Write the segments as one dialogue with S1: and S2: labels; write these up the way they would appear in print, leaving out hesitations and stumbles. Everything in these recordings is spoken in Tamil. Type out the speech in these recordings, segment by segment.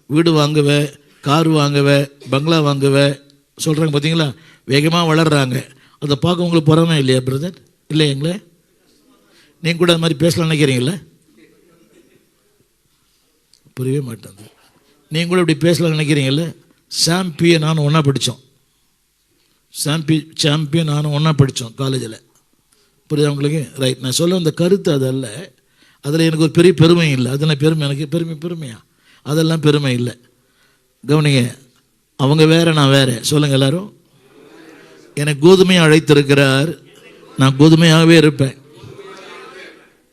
S1: வீடு வாங்குவேன், கார் வாங்குவேன், பங்களா வாங்குவேன் சொல்கிறாங்க பார்த்தீங்களா? வேகமாக வளர்கிறாங்க. அதை பார்க்க உங்களுக்கு பொறாமை இல்லையா பிரதர்? இல்லைங்களே? நீங்கள் கூட அது மாதிரி பேசலாம் நினைக்கிறீங்களே? புரியவே மாட்டேன். நீங்கள் கூட இப்படி பேசலாம் நினைக்கிறீங்கள? சாம்பியன் நானும் ஒன்றா படித்தோம். சாம்பியன் நானும் ஒன்றா படித்தோம் காலேஜில். புரியுதா உங்களுக்கு? ரைட். நான் சொல்ல அந்த கருத்து அதல்ல. அதில் எனக்கு ஒரு பெரிய பெருமை இல்லை. அதெல்லாம் பெருமை, எனக்கு பெருமையா? அதெல்லாம் பெருமை இல்லை. கவனிங்க, அவங்க வேற, நான் வேற. சொல்லுங்கள் எல்லாரும். எனக்கு கோதுமையை அழைத்திருக்கிறார், நான் கோதுமையாகவே இருப்பேன்.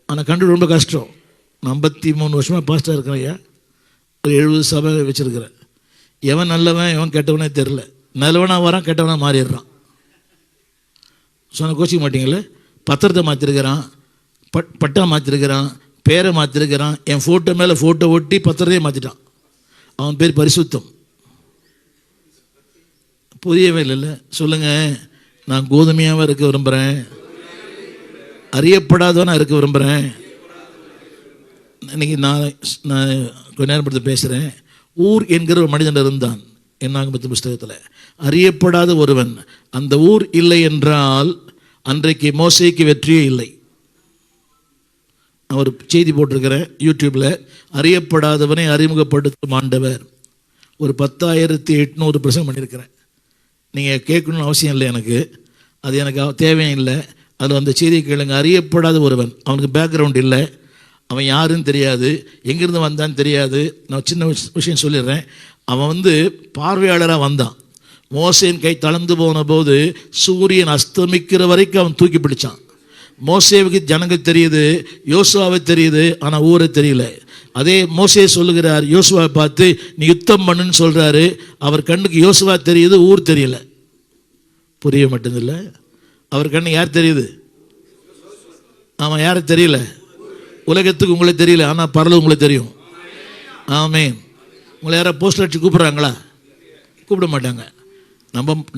S1: ஆனால் கண்டு ரொம்ப கஷ்டம். நான் 53 வருஷமாக பாஸ்டாக இருக்கிறேன் ஐயா. ஒரு 70 சபை வச்சுருக்கிறேன். எவன் நல்லவன் எவன் கெட்டவனே தெரில. நல்லவனாக வரான், கெட்டவனாக மாறிடுறான். சொன்ன கோச்சிக்க மாட்டீங்களே? பத்திரத்தை மாற்றிருக்கிறான், பட்டா மாற்றிருக்கிறான், பேரை மாற்றிருக்கிறான், என் ஃபோட்டோ மேலே ஃபோட்டோ ஒட்டி பத்திரத்தையே மாற்றிட்டான். அவன் பேர் பரிசுத்தம். புரியவே இல்லைல்ல? சொல்லுங்கள். நான் கோதுமையாகவும் இருக்க விரும்புகிறேன், அறியப்படாதவனாக இருக்க விரும்புகிறேன். இன்றைக்கி நான் கொஞ்ச நேரம் பற்றி பேசுகிறேன். ஊர் என்கிற ஒரு மனிதன் இருந்தான் என்னாகமத்து புஸ்தகத்தில். அறியப்படாத ஒருவன். அந்த ஊர் இல்லை என்றால் அன்றைக்கு மோசேக்கு வெற்றியே இல்லை. நான் ஒரு செய்தி போட்டிருக்கிறேன் யூடியூப்பில். அறியப்படாதவனை அறிமுகப்படுத்தும் ஆண்டவர். ஒரு 10,800 பிரசங்கம் பண்ணியிருக்கிறேன். நீங்கள் கேட்கணும்னு அவசியம் இல்லை எனக்கு, அது எனக்கு தேவையும் இல்லை. அதில் அந்த செய்தியை கேளுங்க. அறியப்படாத ஒருவன், அவனுக்கு பேக்ரவுண்ட் இல்லை, அவன் யாருன்னு தெரியாது, எங்கேருந்து வந்தான்னு தெரியாது. நான் சின்ன விஷயம் சொல்லிடுறேன். அவன் பார்வையாளராக வந்தான். மோசேன் கை தளர்ந்து போன போது சூரியன் அஸ்தமிக்கிற வரைக்கும் அவன் தூக்கி பிடிச்சான். மோசேவுக்கு ஜனங்கள் தெரியுது, யோசுவாவை தெரியுது, ஆனால் ஊரை தெரியல. அதே மோசே சொல்லுகிறார் யோசுவாவை பார்த்து, நீ யுத்தம் பண்ணுன்னு சொல்கிறாரு. அவர் கண்ணுக்கு யோசுவா தெரியுது, ஊர் தெரியல. புரிய மாட்டேதில்லை? அவர் கண்ணுக்கு யார் தெரியுது? ஆமாம், யாரும் தெரியல. உலகத்துக்கு உங்களை தெரியல, ஆனால் பரலோகம் உங்களுக்கு தெரியும். ஆமென். உங்களை யாராவது போஸ்டர் அடிச்சு கூப்பிட்றாங்களா? கூப்பிட மாட்டாங்க.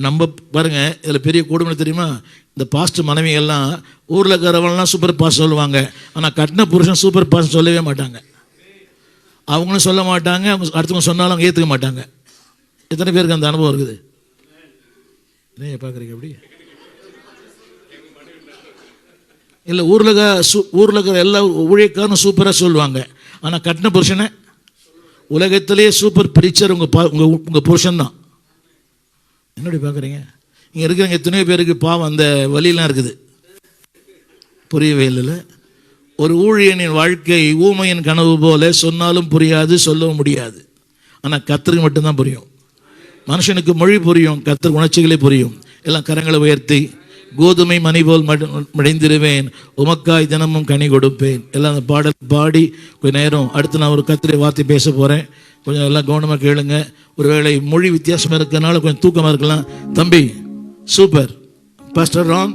S1: நம்ம பாருங்க, இதில் பெரிய கொடுமை தெரியுமா? இந்த பாஸ்ட் மனைவிகள்லாம் ஊரில் இருக்கிறவங்களாம் சூப்பர் பாஸ்ட் சொல்லுவாங்க, ஆனால் கட்டின புருஷன் சூப்பர் பாஸ்ட் சொல்லவே மாட்டாங்க. அவங்களும் சொல்ல மாட்டாங்க, அவங்க அடுத்தவங்க சொன்னாலும் அவங்க ஏற்றுக்க மாட்டாங்க. எத்தனை பேருக்கு அந்த அனுபவம் இருக்குது? என்ன பார்க்குறீங்க அப்படி? இல்லை, ஊரில் இருக்கிற எல்லா ஊழியக்காரனும் சூப்பராக சொல்லுவாங்க, ஆனால் கட்டின புருஷனை உலகத்திலே சூப்பர் பிரிச்சர் உங்கள் புருஷன் தான். என்னடி பார்க்குறீங்க? இங்கே இருக்கிறவங்க எத்தனையோ பேருக்கு பாவம் அந்த வழியெல்லாம் இருக்குது. புரியவே இல்லை. ஒரு ஊழியனின் வாழ்க்கை ஊமையின் கனவு போல, சொன்னாலும் புரியாது, சொல்லவும் முடியாது. ஆனால் கர்த்தருக்கு மட்டும்தான் புரியும். மனுஷனுக்கு மொழி புரியும், கர்த்தருக்கு உணர்ச்சிகளே புரியும். எல்லாம் கரங்களை உயர்த்தி, கோதுமை மணி போல் மடைந்திருவேன், உமக்காய் தினமும் கனி கொடுப்பேன். எல்லாம் அந்த பாடல் பாடி கொஞ்சம் நேரம். அடுத்து நான் ஒரு கர்த்தருடைய வார்த்தை பேச போகிறேன். கொஞ்சம் எல்லாம் கவனமாக கேளுங்க. ஒருவேளை மொழி வித்தியாசமாக இருக்கிறனால கொஞ்சம் தூக்கமாக இருக்கலாம். தம்பி super, pastor Ram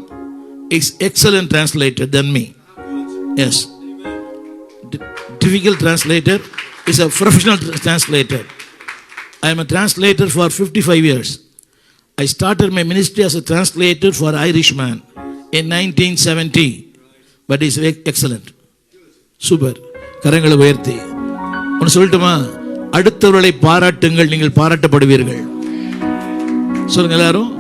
S1: is excellent translator than me. Yes. Difficult translator is a professional translator. I am a translator for 55 years. I started my ministry as a translator for Irishman in 1970. But it's excellent. Super. கரங்களை உயர்த்தி ஒன்று சொல்லட்டுமா? அடுத்தவர்களை பாராட்டுங்கள், நீங்கள் பாராட்டப்படுவீர்கள். சொல்லுங்க எல்லாரும்.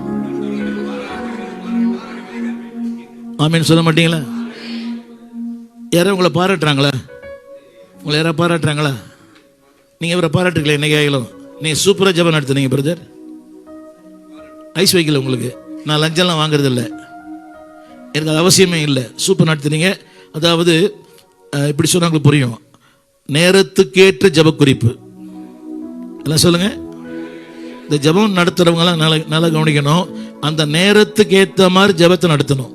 S1: ஆமீன் சொல்ல மாட்டீங்களா? யாரும் உங்களை பாராட்டுறாங்களா? உங்களை யாராவது பாராட்டுறாங்களா? நீங்கள் இவரை பாராட்டுங்களே என்னைக்கு ஆகிலும். நீங்கள் சூப்பராக ஜெபம் நடத்துனீங்க பிரதர். ஐஸ் வைக்கல உங்களுக்கு. நான் லஞ்செல்லாம் வாங்குறதில்லை, எனக்கு அது அவசியமே இல்லை. சூப்பர் நடத்துனீங்க. அதாவது இப்படி சொன்னாங்களுக்கு புரியும். நேரத்துக்கேற்ற ஜெப குறிப்பு எல்லாம் சொல்லுங்கள். இந்த ஜெபம் நடத்துகிறவங்களாம் நல்லா கவனிக்கணும். அந்த நேரத்துக்கு ஏற்ற மாதிரி ஜெபத்தை நடத்தணும்.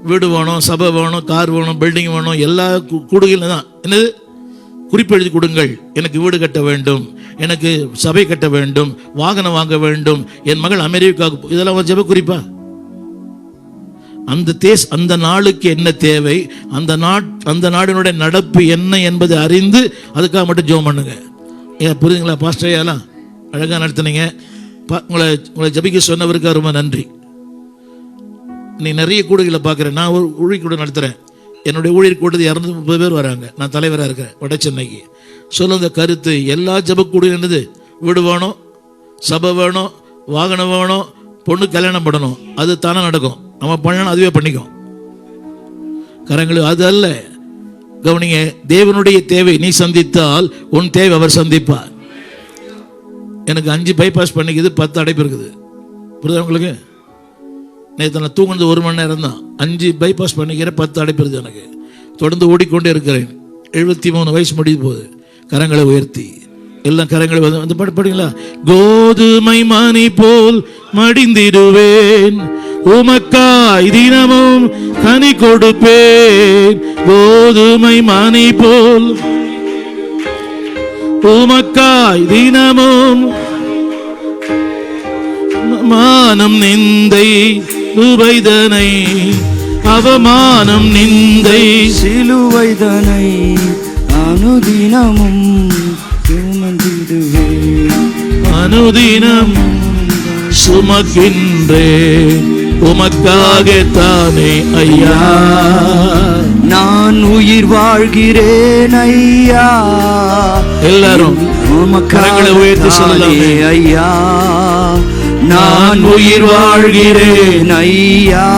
S1: வீடு வேணும், சபை வேணும், கார் வேணும், பில்டிங் வேணும், எல்லா கூடுகளும் தான் என்னது குறிப்பு எழுதி கொடுங்கள். எனக்கு வீடு கட்ட வேண்டும், எனக்கு சபை கட்ட வேண்டும், வாகனம் வாங்க வேண்டும், என் மகள் அமெரிக்காவுக்கு, இதெல்லாம் ஜெப குறிப்பா? அந்த நாளுக்கு என்ன தேவை, அந்த நாடினுடைய நடப்பு என்ன என்பதை அறிந்து அதுக்காக மட்டும் ஜெபம் பண்ணுங்க. ஏன் புரியுதுங்களா? பாஸ்டரையாலாம் அழகாக நடத்துனீங்க. உங்களை ஜபிக்க சொன்னவருக்கு ரொம்ப நன்றி. நீ நிறைய கூடுகளை பார்க்குறேன். நான் ஒரு ஊழியர் கூட நடத்துகிறேன். என்னுடைய ஊழியர் கூட்டத்தில் 230 பேர் வராங்க. நான் தலைவராக இருக்கிறேன் வட சென்னைக்கு. சொல்லுங்க கருத்து. எல்லா ஜெபக்கூடும் என்னது? வீடு வேணும், சபை வேணும், வாகனம் வேணும், பொண்ணு கல்யாணம் பண்ணணும். அது தானே நடக்கும். நம்ம பண்ணணும், அதுவே பண்ணிக்கும். கரங்களுக்கு அது அல்ல. கவனிங்க, தேவனுடைய தேவை நீ சந்தித்தால் உன் தேவை அவர் சந்திப்பார். எனக்கு 5 பைபாஸ் பண்ணிக்குது, 10 அடைப்பு இருக்குது. புரியுதா உங்களுக்கு? நேற்று நான் தூங்குனது 1 மணி நேரம் தான். 5 பைபாஸ் பண்ணிக்கிறேன், 10 அடைப்பு இருக்குது. எனக்கு தொடர்ந்து ஓடிக்கொண்டே இருக்கிறேன். 73 வயசு முடிய போகுது. கரங்களை உயர்த்தி எல்லாம் கரங்களை வந்து படிங்களா? கோதுமை மணி போல் மடிந்திடுவேன், உமக்காய் தினமும் கனி கொடுப்பேன். கோதுமை மணி போல் உமக்காய் தினமும் மானம் நிந்தை உபைதனை அவமானம் நிந்தை
S2: சிலுவைதனை அனுதினமும் சுமந்திடுவேன்,
S1: அனுதினம் சுமக்கின்றேன் உமக்காகத்தானே ஐயா.
S2: நான் உயிர் வாழ்கிறேன் ஐயா.
S1: எல்லாரும் கரங்களை உயர்த்தி சொல்லலாம்
S2: ஐயா. நான் உயிர் வாழ்கிறேன் ஐயா.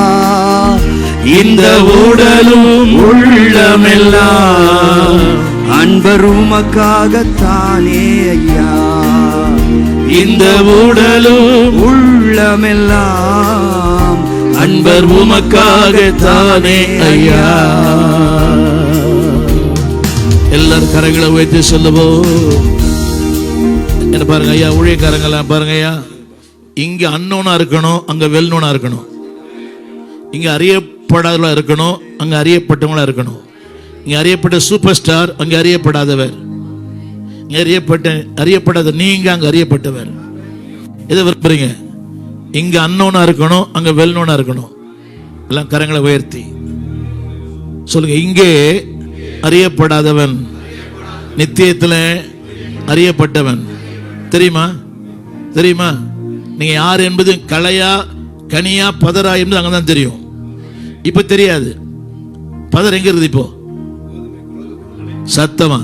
S2: இந்த உடலும் உள்ளமெல்லாம் அன்பர் உமக்காகத்தானே ஐயா.
S1: இந்த உடலும்
S2: உள்ளமெல்லாம்
S1: அன்பர் உமக்காகத்தானே ஐயா. எல்லாரும் கரங்களை உயர்த்தி சொல்லுவோம். என்ன பாருங்க ஐயா, ஊழியக்காரங்களாம் பாருங்க ஐயா, இங்க அன்னோனா இருக்கணும், அங்க வெல்னோனா இருக்கணும். இங்க அறியப்படாதவங்களா இருக்கணும், அங்க அறியப்பட்டவங்களா இருக்கணும். இங்க அறியப்பட்ட சூப்பர் ஸ்டார், அங்க அறியப்படாதவர். இங்க அறியப்படாத நீங்க, அங்க அறியப்பட்டவர். எதை விரும்புறீங்க? இங்க அன்னோனா இருக்கணும், அங்க வெல்னோனா இருக்கணும். எல்லாம் கரங்களை உயர்த்தி சொல்லுங்க. இங்கே அறியப்படாதவன், நித்தியத்தில் அறியப்பட்டவன். தெரியுமா? தெரியுமா? நீங்க யார் என்பது களையா கனியா பதரா என்பது அங்கதான் தெரியும். இப்ப தெரியாது. பதர் எங்க இருக்குது? இப்போ சத்தமா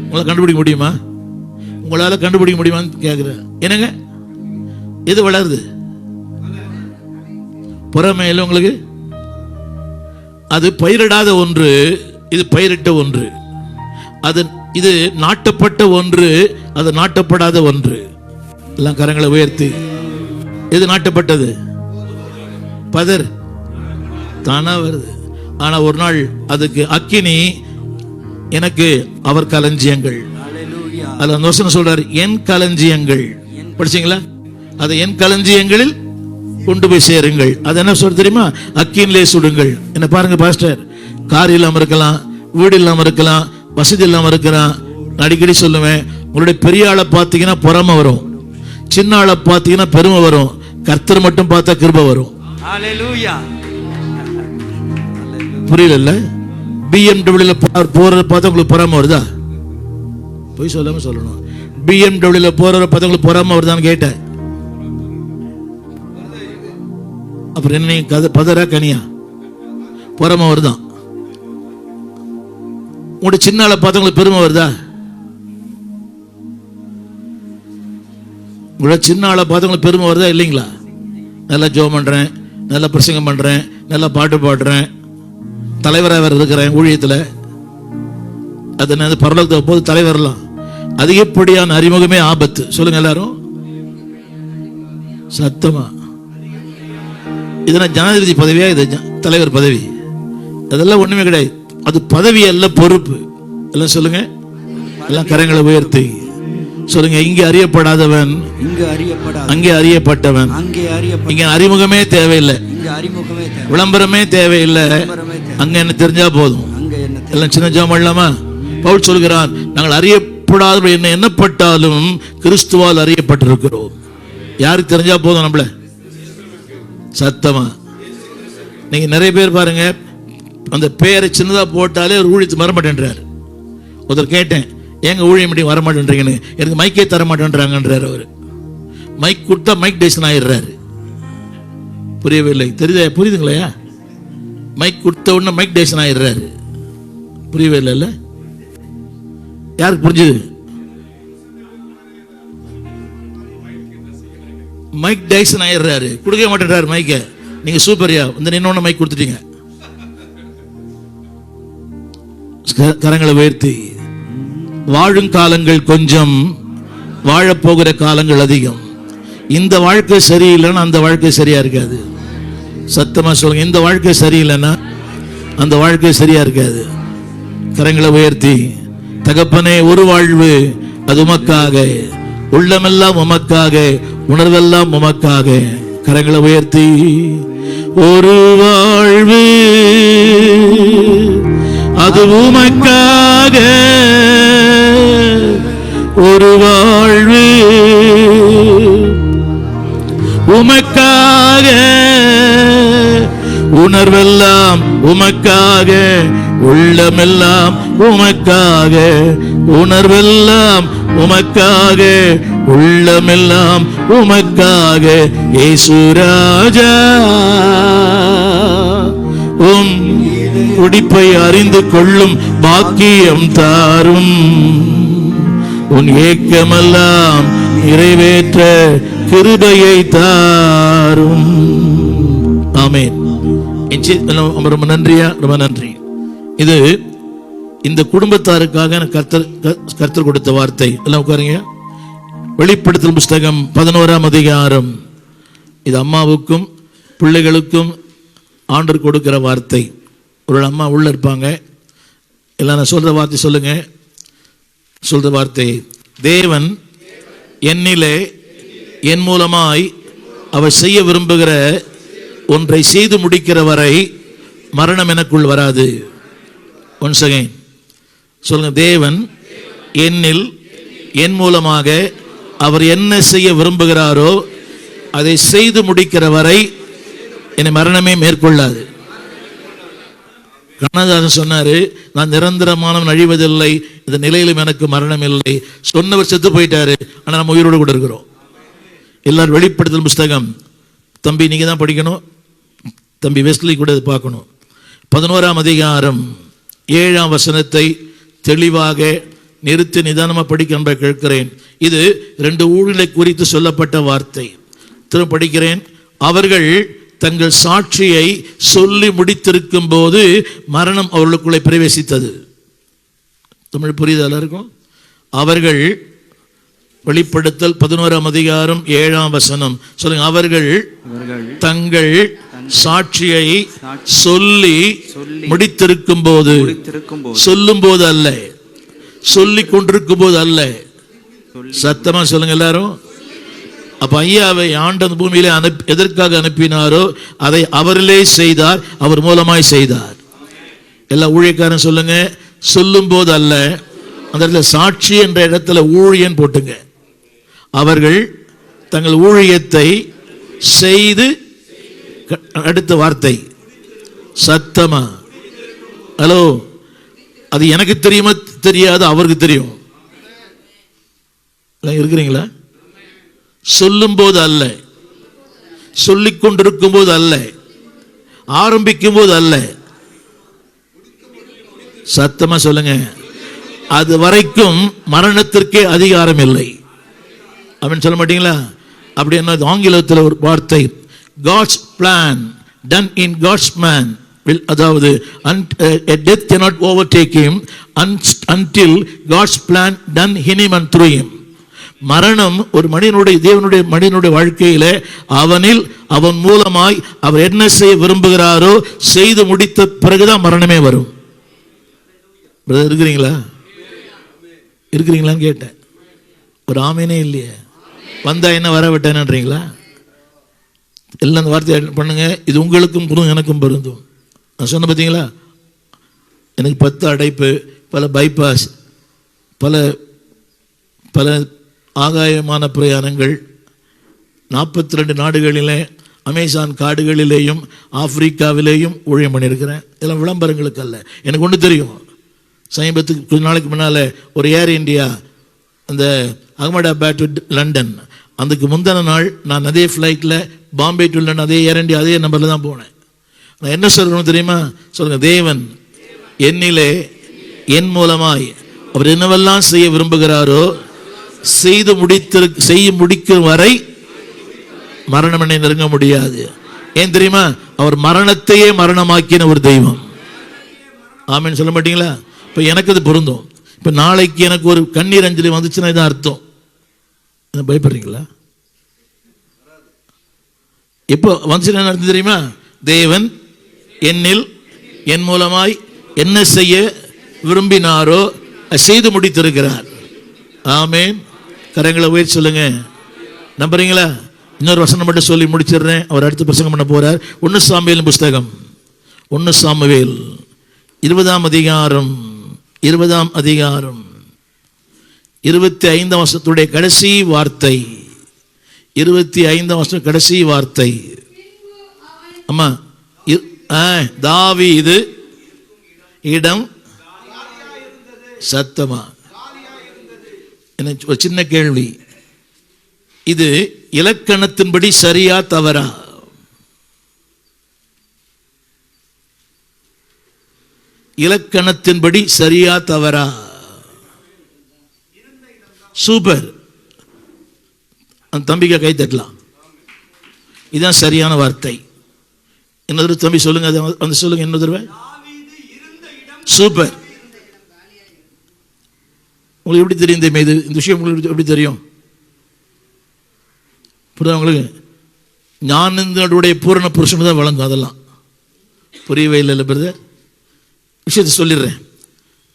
S1: உங்களை கண்டுபிடிக்க முடியுமா? உங்களால கண்டுபிடிக்க முடியுமான்னு கேட்கிறேன். என்னங்க எது வளருது? புறமையில உங்களுக்கு அது பயிரிடாத ஒன்று, இது பயிரிட்ட ஒன்று. அது இது நாட்டப்பட்ட ஒன்று, அது நாட்டப்படாத ஒன்று. எல்லாம் கரங்களை உயர்த்தி. எது நாட்டப்பட்டது? பதர் தானா வருது. ஆனா ஒரு நாள் அதுக்கு அக்கினி, எனக்கு அவர் களஞ்சியங்கள். அதுல அந்த வசனம் சொல்றாரு, என் களஞ்சியங்கள். படிச்சீங்களா? அதை என் களஞ்சியங்களில் கொண்டு போய் சேருங்கள். அது என்ன சொல்ற தெரியுமா? அக்கினிலே சுடுங்கள். என்ன பாருங்க பாஸ்டர், கார் இல்லாம இருக்கலாம், வீடு இல்லாம இருக்கலாம், வசதி இல்லாம இருக்கலாம். அடிக்கடி சொல்லுவேன், உங்களுடைய பெரிய ஆளை பார்த்தீங்கன்னா பொறாமை வரும், சின்ன ஆளை பார்த்தீங்கன்னா பெருமை வரும், கர்த்தர் மட்டும் பார்த்தா கிருபை வரும். புரியல? BMW போறத பார்த்தா உங்களுக்கு பொறாமை வருதா? போய் சொல்லாம சொல்லணும். BMW போறத பார்த்தா உங்களுக்கு பொறாமை வருதான்னு கேட்டேன். அப்புறம் என்ன, பதரா கனியா? பொறாமை வருதான். உங்களுடைய சின்ன ஆளை பார்த்தா உங்களுக்கு பெருமை வருதா? உங்களோட சின்ன ஆளை பார்த்து உங்களுக்கு பெருமை வருதா இல்லைங்களா? நல்லா ஜோம் பண்ணுறேன், நல்லா பிரசங்கம் பண்ணுறேன், நல்லா பாட்டு பாடுறேன், தலைவராக வேறு இருக்கிறேன் ஊழியத்தில். அது என்ன, பரலோகத்தை போது தலைவர்லாம். அதிகப்படியான அறிமுகமே ஆபத்து. சொல்லுங்க எல்லாரும் சத்தமா. இதெல்லாம் ஜனாதிபதி பதவியா? இது தலைவர் பதவி? அதெல்லாம் ஒண்ணுமே கிடையாது. அது பதவி அல்ல, பொறுப்பு. எல்லாம் சொல்லுங்க. எல்லாம் கரங்களை உயர்த்தி சொல்லுங்க. இங்கே அறியப்படாதவன், அங்கே அறியப்பட்டவன். இங்க அறிமுகமே தேவையில்லை, விளம்பரமே தேவையில்லை. அங்க என்ன தெரிஞ்சா போதும். எல்லாம் சின்ன ஜாம் பண்ணலாமா? பவுல் சொல்கிறான், நாங்கள் அறியப்படாத என்ன எண்ணப்பட்டாலும் கிறிஸ்துவால் அறியப்பட்டிருக்கிறோம். யாருக்கு தெரிஞ்சா போதும் நம்மள? சத்தமா. நீங்க நிறைய பேர் பாருங்க, அந்த பேரை சின்னதா போட்டாலே ஒரு ஊழியத்து வரமாட்டேன்றார். ஒருத்தர் கேட்டேன், ஏங்க ஊழியம் பண்ணி வரமாட்டேன்றீங்கன்னு. எனக்கு மைக்கே தர மாட்டேன்றாங்கன்றார் அவரு. மைக் கொடுத்தா மைக் டேஷன் ஆயிடுறாரு. புரியவில்லை? புரியுதுங்களா? மைக் கொடுத்த உடனே மைக் டேஷன் ஆயிடுறாரு. புரியவே இல்லை. யாருக்கு புரிஞ்சுது? மைக் டைசன் ஆயிடுறாரு, கொடுக்க மாட்டேறாரு மைக்க. நீங்க சூப்பரியா வந்து நின்னோன்னு மைக் கொடுத்துட்டீங்க. கரங்களை உயர்த்தி, வாழும் காலங்கள் கொஞ்சம், வாழப்போகிற காலங்கள் அதிகம். இந்த வாழ்க்கை சரியில்லைன்னா அந்த வாழ்க்கை சரியா இருக்காது. சத்தமா சொல்லுங்க, இந்த வாழ்க்கை சரியில்லைன்னா அந்த வாழ்க்கை சரியா இருக்காது. கரங்களை உயர்த்தி, தகப்பனே ஒரு வாழ்வு அது உமக்காக, உள்ளமெல்லாம் உமக்காக, உணர்வெல்லாம் உமக்காக. கரங்களை உயர்த்தி, ஒரு வாழ்வு அது உமக்காக, ஒரு வாழ்வு உமக்காக, உணர்வெல்லாம் உமக்காக, உள்ளமெல்லாம் உமக்காக, உணர்வெல்லாம் உமக்காக, உள்ளமெல்லாம் உமக்காக. இயேசு ராஜா உம் குடிப்பை அறிந்து கொள்ளும் பாக்கியம் தாரும், உன் ஏக்கமெல்லாம் நிறைவேற்ற கிருபையை தாரும். ஆமென். ரொம்ப நன்றியா, ரொம்ப நன்றி. இது இந்த குடும்பத்தாருக்காக கர்த்தர் கொடுத்த வார்த்தை. எல்லாம் உட்காருங்க. வெளிப்படுத்தல் புஸ்தகம் 11ஆம் அதிகாரம். இது அம்மாவுக்கும் பிள்ளைகளுக்கும் ஆண்டவர் கொடுக்கிற வார்த்தை. ஒரு அம்மா உள்ள இருப்பாங்க. எல்லாம் நான் சொல்ற வார்த்தை சொல்லுங்க. சொல்ற வார்த்தை, தேவன் என்னிலே என் மூலமாய் அவர் செய்ய விரும்புகிற ஒன்றை செய்து முடிக்கிற வரை மரணம் எனக்குள் வராது. ஒன்ஸ் அகைன் சொல்லுங்க, தேவன் என்னில் என் மூலமாக அவர் என்ன செய்ய விரும்புகிறாரோ அதை செய்து முடிக்கிற வரை என்னை மரணமே மேற்கொள்ளாது. கண்ணதாசன் சொன்னாரு, நான் நிரந்தரமானவன், அழிவதில்லை, இந்த நிலையிலும் எனக்கு மரணம் இல்லை. சொன்னவர் செத்து போயிட்டாரு, ஆனா நம்ம உயிரோடு கூட இருக்கிறோம். எல்லாரும் வெளிப்படுத்தல் புஸ்தகம், தம்பி நீங்க தான் படிக்கணும், தம்பி வெஸ்லி கூட பார்க்கணும். 11ஆம் அதிகாரம் 7ஆம் வசனத்தை தெளிவாக நிறுத்தி நிதானமாக படிக்க கேட்கிறேன். இது 2 ஊழியர்களை குறித்து சொல்லப்பட்ட வார்த்தை. திரும்ப படிக்கிறேன். அவர்கள் தங்கள் சாட்சியை சொல்லி முடித்திருக்கும் போது மரணம் அவர்களுக்குள்ளே பிரவேசித்தது. தமிழ் புரியுது எல்லாருக்கும்? அவர்கள், வெளிப்படுத்தல் 11ஆம் அதிகாரம் 7ஆம் வசனம் சொல்லுங்க. அவர்கள் தங்கள் சாட்சியை சொல்லி முடித்திருக்கும் போது, சொல்லும் போது அல்ல, சொல்லிக் கொண்டிருக்கும் போது அல்ல. சத்தமா சொல்லுங்க எல்லாரும். அப்ப ஐயாவை ஆண்ட பூமியிலே எதற்காக அனுப்பினாரோ அதை அவரிலே செய்தார், அவர் மூலமாய் செய்தார். எல்லா ஊழியக்காரன் சொல்லுங்க, சொல்லும் போது அல்ல. அந்த இடத்துல சாட்சி என்ற இடத்துல ஊழியன் போட்டுங்க. அவர்கள் தங்கள் ஊழியத்தை செய்து, அடுத்த வார்த்தை சத்தமா, ஹலோ, அது எனக்கு தெரியுமா தெரியாது, அவருக்கு தெரியும். இருக்கிறீங்களா? சொல்லும் போது அல்ல, சொல்லிக் கொண்டிருக்கும் போது அல்ல, ஆரம்பிக்கும் போது அல்ல. சத்தமா சொல்லுங்க. அது வரைக்கும் மரணத்திற்கே அதிகாரம் இல்லை. அப்படின்னு சொல்ல மாட்டீங்களா? அப்படி என்ன ஆங்கிலத்தில் ஒரு வார்த்தை, God's plan done in God's man will, அதாவது a death cannot overtake him until God's plan done in him and through him. மரணம் ஒரு மனிதனுடைய, தேவனுடைய மனிதனுடைய வாழ்க்கையில அவனில், அவன் மூலமாய் அவர் என்ன செய்ய விரும்புகிறாரோ செய்து முடித்த பிறகுதான் மரணமே வரும். இருக்கிறீங்களா? இருக்கிறீங்களான்னு கேட்டேன். ஒரு ஆமீனே இல்லையே. வந்தா என்ன, வர விட்டேன்றீங்களா? எல்லாம் அந்த வார்த்தை பண்ணுங்க. இது உங்களுக்கும் பொருந்தும், எனக்கும் பொருந்தும். நான் சொன்ன பார்த்தீங்களா, எனக்கு 10 அடைப்பு, பல பைபாஸ், பல பல ஆகாயமான பிரயாணங்கள், 42 நாடுகளிலே, அமேசான் காடுகளிலேயும் ஆப்பிரிக்காவிலேயும் ஊழியம் பண்ணியிருக்கிறேன். இதெல்லாம் விளம்பரங்களுக்கு அல்ல, எனக்கு ஒன்று தெரியும். சமீபத்துக்கு கொஞ்ச நாளைக்கு முன்னால் ஒரு ஏர் இந்தியா, அந்த அகமதாபாத் டு லண்டன், அதுக்கு முந்தின நாள் நான் அதே ஃப்ளைட்டில் பாம்பே டு லண்டன், அதே ஏர் இந்தியா, அதே நம்பரில் தான் போனேன். நான் என்ன சொல்லணும் தெரியுமா? சொல்லுங்க, தேவன் என்னிலே என் மூலமாய் அவர் என்னவெல்லாம் செய்ய விரும்புகிறாரோ செய்ய முடிக்கும் வரை மரணம் என்னை நெருங்க முடியாது. ஏன் தெரியுமா? அவர் மரணத்தையே மரணமாக்கின ஒரு தெய்வம். ஆமென் சொல்ல மாட்டீங்களா? இப்ப எனக்கு அது பொருந்தும். இப்ப நாளைக்கு எனக்கு ஒரு கண்ணீர் அஞ்சலி வந்துச்சுன்னா இதான் அர்த்தம். என்ன பயப்படுறீங்களா? இப்போ வந்துச்சுன்னா என்ன அர்த்தம் தெரியுமா? தேவன் என்னில் என் மூலமாய் என்ன செய்ய விரும்பினாரோ செய்து முடித்திருக்கிறார். ஆமென். கரங்களை உயர்த்தி சொல்லுங்க. நம்புறீங்களா? இன்னொரு வசனம் மட்டும் சொல்லி முடிச்சிடுறேன். அவர் அடுத்து பிரசங்கம் பண்ண போறார். 1 சாமுவேல் புஸ்தகம் 1 சாமுவேல் 20ஆம் அதிகாரம் 25ஆம் வசனத்துடைய கடைசி வார்த்தை. 25ஆம் வசனம் கடைசி வார்த்தை. அம்மா தாவீது இடம் சத்தமா. ஒரு சின்ன கேள்வி, இது இலக்கணத்தின்படி சரியா தவறா? இலக்கணத்தின்படி சரியா தவறா? சூப்பர். அந்த தம்பிக்கு கை தட்டலாம். இதுதான் சரியான வார்த்தை. இன்னொரு தம்பி சொல்லுங்க, அந்த சொல்லுங்க இன்னொரு. சூப்பர். உங்களுக்கு எப்படி தெரியும் இந்த விஷயம்? உங்களுக்கு எப்படி தெரியும்? புரியுதா உங்களுக்கு? ஞானத்தினுடைய பூரண புருஷன் தான் வழங்கும். அதெல்லாம் புரியவே இல்லை பிரதர். விஷயத்தை சொல்லிடுறேன்.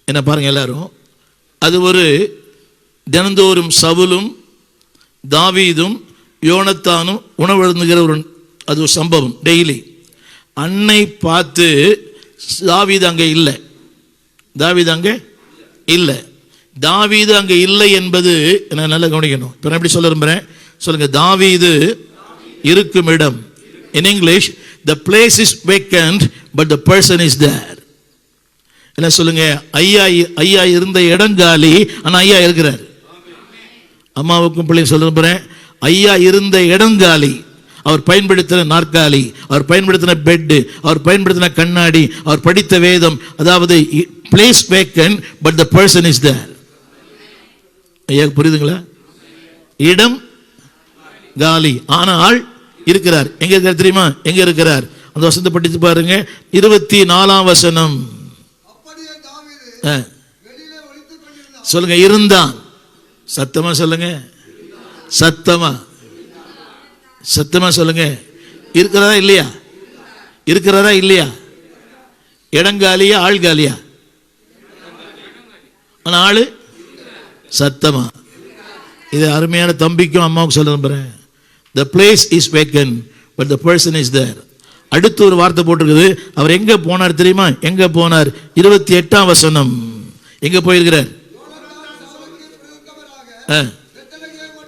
S1: என்ன பாருங்க எல்லாரும், அது ஒரு தினந்தோறும் சவுலும் தாவீதும் யோனத்தானும் உணவருந்துகிற அது ஒரு சம்பவம். டெய்லி அன்னை பார்த்து தாவீது அங்கே இல்லை, தாவீது அங்கே இல்லை, தாவீது அங்கே இல்லை என்பது என்ன நல்லா கவனிக்கணும். இப்போ நான் எப்படி சொல்ல விரும்புகிறேன் சொல்லுங்க. தாவீது இருக்கும் இடம். In English, the place is vacant but the person is there. என்ன சொல்லுங்க? ஐயா இருந்த இடம் காலி, ஆனா ஐயா இருக்கிறார். அம்மாவுக்கும் பிள்ளையும் சொல்ல விரும்புகிறேன். ஐயா இருந்த இடம் காலி. அவர் பயன்படுத்தின நாற்காலி, அவர் பயன்படுத்தின பெட், அவர் பயன்படுத்தின கண்ணாடி, அவர் படித்த வேதம், அதாவது place vacant but the person is there. ஐயா புரியுதுங்களா? இடம் காலி, ஆனால் இருக்கிறார். எங்க இருக்கார் தெரியுமா? எங்க இருக்கிறார்? அந்த வசனத்தை படித்து பாருங்க. 24ஆம் வசனம். சொல்லுங்க. இருந்தான். சத்தமா சொல்லுங்க. சத்தமா சொல்லுங்க. இருக்கிறாரா இல்லையா? இருக்கிறாரா இல்லையா? இடங்காலியா ஆள் காலியா? ஆனா ஆளு சத்தமா. இது அருமையான தம்பிக்கும் அம்மாவுக்கும் சொல்ல நம்புறேன். The place is vacant but the person is there. அடுத்து ஒரு வார்த்தை போட்டிருக்குது. அவர் எங்க போனார் தெரியுமா? எங்க போனார்? 28ஆம் வசனம். எங்க போயிருக்கிறார்?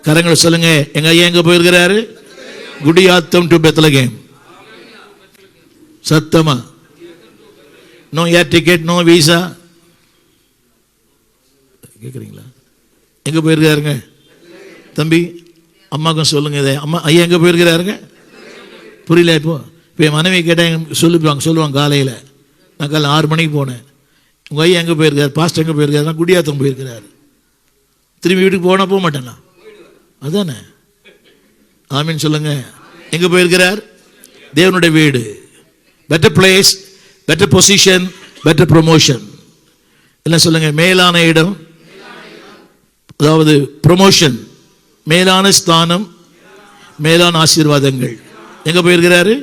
S1: கரங்களை சொல்லுங்க. எங்க ஐயா எங்க போயிருக்கிறாரு? Gudiyattam to Bethlehem. சத்தமா. No air ticket, no visa. கேக்குறீங்களா? எங்க போயிருக்காருங்க தம்பி? அம்மாக்கும் சொல்லுங்க. இதை அம்மா ஐயா எங்க போயிருக்கிறாருங்க? புரியல. இப்போ என் மனைவி கேட்டால் சொல்லுவாங்க காலையில். நான் காலையில் 6 மணிக்கு போனேன். உங்கள் ஐயா எங்கே போயிருக்காரு? பாஸ்டர் எங்கே போயிருக்காரு? நான் குடியாத்தம் போயிருக்கிறாரு. திரும்பி வீட்டுக்கு போனால் போக மாட்டேன்னா? அதானே? ஆமீன் சொல்லுங்க. எங்கே போயிருக்கிறார்? தேவனுடைய வீடு. Better place, better position, better promotion. என்ன சொல்லுங்க? மேலான இடம், அதாவது ப்ரொமோஷன், மேலான ஸ்தானம், மேலான ஆசீர்வாதங்கள். எங்க போயிருக்கிறாரு?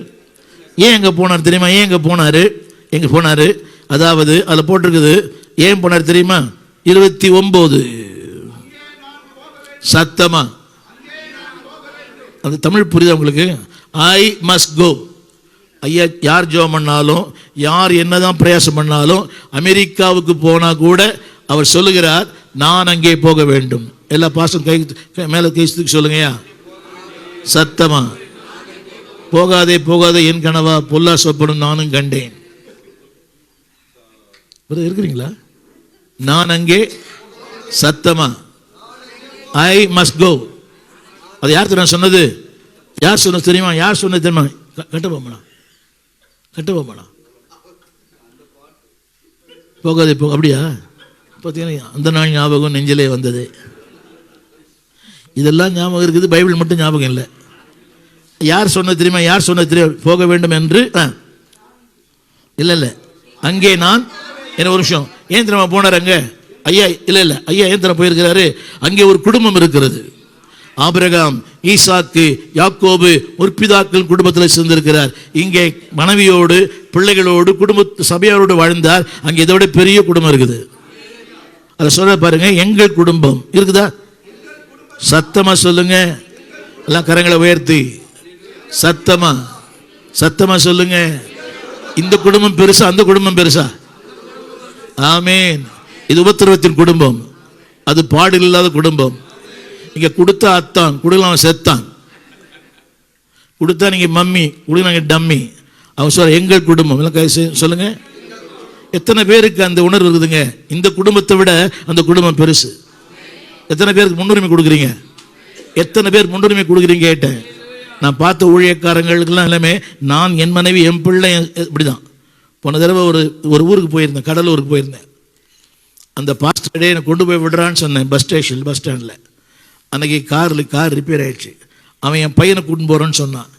S1: ஏன் எங்க போனார் தெரியுமா? ஏன் எங்க போனாரு? எங்க போனாரு? அதாவது அதில் போட்டிருக்குது. ஏன் போனார் தெரியுமா? 29. சத்தமா. அந்த தமிழ் புரியுதா உங்களுக்கு? I must go. ஐயா யார் ஜெபம் பண்ணாலும், யார் என்னதான் பிரயாசம் பண்ணாலும், அமெரிக்காவுக்கு போனா கூட அவர் சொல்லுகிறார், நான் அங்கே போக வேண்டும். எல்லா பாசம் கை மேல கைத்துக்கு சொல்லுங்கயா சத்தமா. போகாதே போகாதே என் கனவா பொல்லா சொப்பனும் நானும் கண்டேன். இருக்கிறீங்களா? நான் அங்கே சத்தமா. I must go. அது யார் தெரியுமா சொன்னது? யார் சொன்னது தெரியுமா? யார் சொன்னது தெரியுமா? கட்டபொம்மனா. கட்டபொம்மனா. போகாதே அப்படியா? பார்த்தீங்கன்னா அந்த நாள் ஞாபகம் நெஞ்சிலே வந்தது. இதெல்லாம் ஞாபகம் இருக்குது, பைபிள் மட்டும் ஞாபகம் இல்லை. யார் சொன்னது தெரியுமா? யார் சொன்னது தெரியும்? போக வேண்டும் என்று இல்லை அங்கே நான் என்ன ஒரு விஷயம் ஏன் தெரியுமா போனார் அங்கே? ஐயா இல்லை ஐயா ஏன் தெரியுமா போயிருக்கிறாரு? அங்கே ஒரு குடும்பம் இருக்கிறது. ஆபிரகாம், ஈசாக்கு, யாக்கோபு முற்பிதாக்கள் குடும்பத்தில் சேர்ந்திருக்கிறார். இங்கே மனைவியோடு பிள்ளைகளோடு குடும்ப சபையாரோடு வாழ்ந்தார். அங்கே இதை விட பெரிய குடும்பம் இருக்குது. அதை சொல்ல பாருங்க, எங்கள் குடும்பம் இருக்குதா? சத்தமா சொல்லுங்க, எல்லாம் கரங்களை உயர்த்தி சத்தமா சொல்லுங்க. இந்த குடும்பம் பெருசா, அந்த குடும்பம் பெருசா? ஆமேன். இது உபத்திரவத்தின் குடும்பம், அது பாடல் இல்லாத குடும்பம். நீங்க கொடுத்தா அத்தான், கொடுக்கலாம் செத்தான், கொடுத்தா நீங்க மம்மி, கொடுங்க டம்மி. அவன் சொல்ற எங்கள் குடும்பம் சொல்லுங்க. எத்தனை பேருக்கு அந்த உணர்வு இருக்குதுங்க? இந்த குடும்பத்தை விட அந்த குடும்பம் பெருசு. எத்தனை பேருக்கு முன்னுரிமை கொடுக்குறீங்க? எத்தனை பேர் முன்னுரிமை கொடுக்குறீங்க கேட்டேன். நான் பார்த்த ஊழியக்காரங்களுக்கெல்லாம் எல்லாமே நான், என் மனைவி, என் பிள்ளை இப்படிதான். போன தடவை ஒரு ஊருக்கு போயிருந்தேன், கடலூருக்கு போயிருந்தேன். அந்த பாஸ்டர்டே என்னை கொண்டு போய் விடுறான்னு சொன்னேன் பஸ் ஸ்டாண்டில். அன்றைக்கி கார் ரிப்பேர் ஆகிடுச்சு. அவன் என் பையனை கூட்டின்னு போகிறேன்னு சொன்னான்.